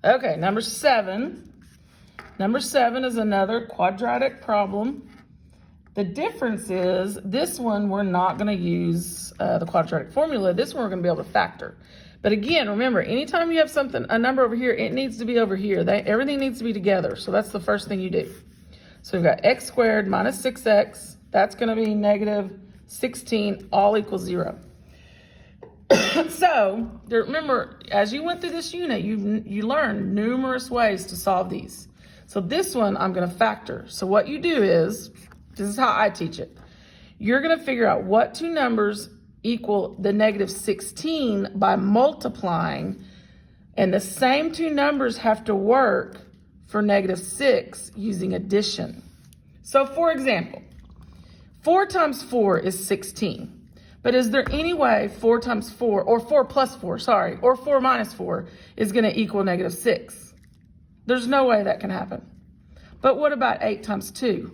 Okay, number 7. Number 7 is another quadratic problem. The difference is this one we're not going to use the quadratic formula. This one we're going to be able to factor. But again, remember, anytime you have something, a number over here, it needs to be over here. Everything needs to be together. So that's the first thing you do. So we've got x squared minus 6x. That's going to be negative 16, all equals 0. So remember, as you went through this unit, you learned numerous ways to solve these. So this one I'm going to factor. So what you do is, this is how I teach it. You're going to figure out what two numbers equal the negative 16 by multiplying, and the same two numbers have to work for negative 6 using addition. So for example, 4 times 4 is 16. But is there any way 4 times 4, or 4 plus 4, sorry, or 4 minus 4 is going to equal negative 6? There's no way that can happen. But what about 8 times 2?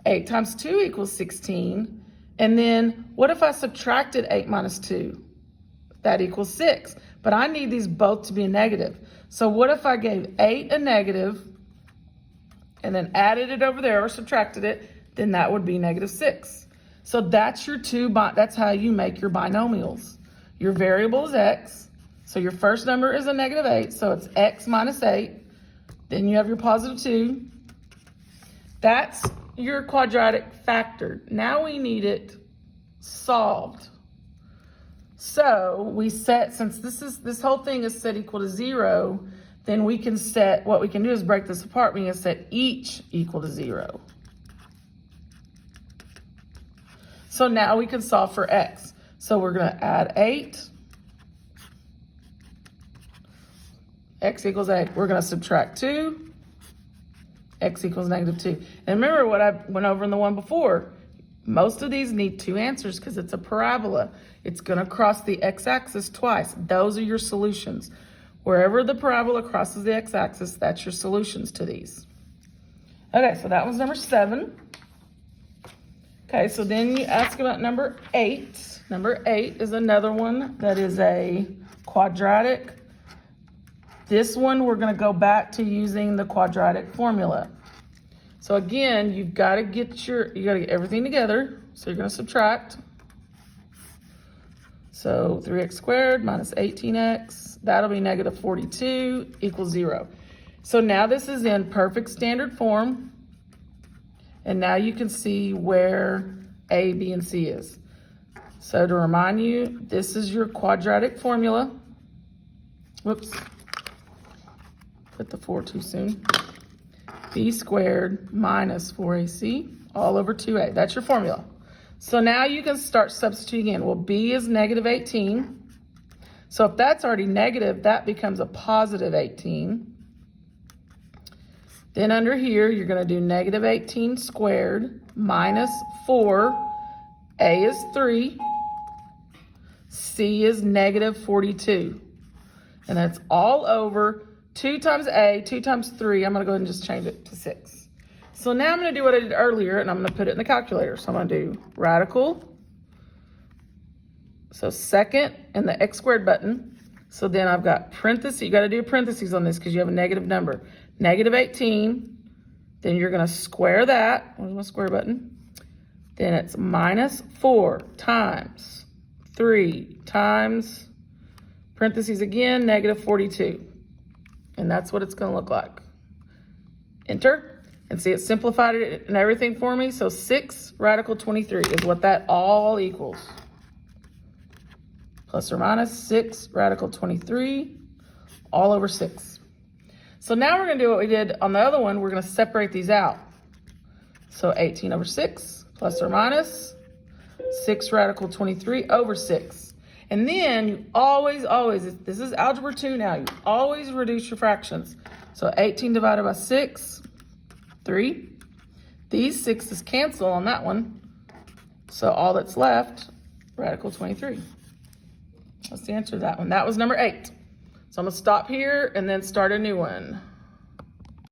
8 times 2 equals 16. And then what if I subtracted 8 minus 2? That equals 6. But I need these both to be a negative. So what if I gave 8 a negative and then added it over there or subtracted it? Then that would be negative 6. So that's your that's how you make your binomials. Your variable is x. So your first number is a negative 8. So it's x minus 8. Then you have your positive 2. That's your quadratic factored. Now we need it solved. So we set, since this whole thing is set equal to 0, then we can set, what we can do is break this apart. We can set each equal to 0. So now we can solve for x. So we're going to add 8. X equals 8. We're going to subtract 2. X equals negative 2. And remember what I went over in the one before. Most of these need 2 answers because it's a parabola. It's going to cross the x-axis twice. Those are your solutions. Wherever the parabola crosses the x-axis, that's your solutions to these. Okay, so that was number 7. Okay, so then you ask about number 8. Number 8 is another one that is a quadratic. This one, we're going to go back to using the quadratic formula. So again, you got to get everything together. So you're going to subtract. So 3x squared minus 18x, that'll be negative 42 equals 0. So now this is in perfect standard form. And now you can see where A, B, and C is. So to remind you, this is your quadratic formula. Whoops. Put the 4 too soon. B squared minus 4AC all over 2A. That's your formula. So now you can start substituting in. Well, B is negative 18. So if that's already negative, that becomes a positive 18. Then under here, you're going to do negative 18 squared minus 4. A is 3. C is negative 42. And that's all over 2 times A, 2 times 3. I'm going to go ahead and just change it to 6. So now I'm going to do what I did earlier, and I'm going to put it in the calculator. So I'm going to do radical. So second and the x squared button. So then I've got parentheses. You got to do parentheses on this because you have a negative number. Negative 18. Then you're going to square that. Where's my square button? Then it's minus 4 times 3 times, parentheses again, negative 42. And that's what it's going to look like. Enter. And see, it simplified it and everything for me. So 6 radical 23 is what that all equals. Plus or minus 6 radical 23 all over 6. So now we're going to do what we did on the other one. We're going to separate these out. So 18 over 6 plus or minus 6 radical 23 over 6. And then you always, this is algebra 2 now, you always reduce your fractions. So 18 divided by 6, 3. These 6's cancel on that one. So all that's left, radical 23. That's the answer to that one. That was number 8. So I'm going to stop here and then start a new one.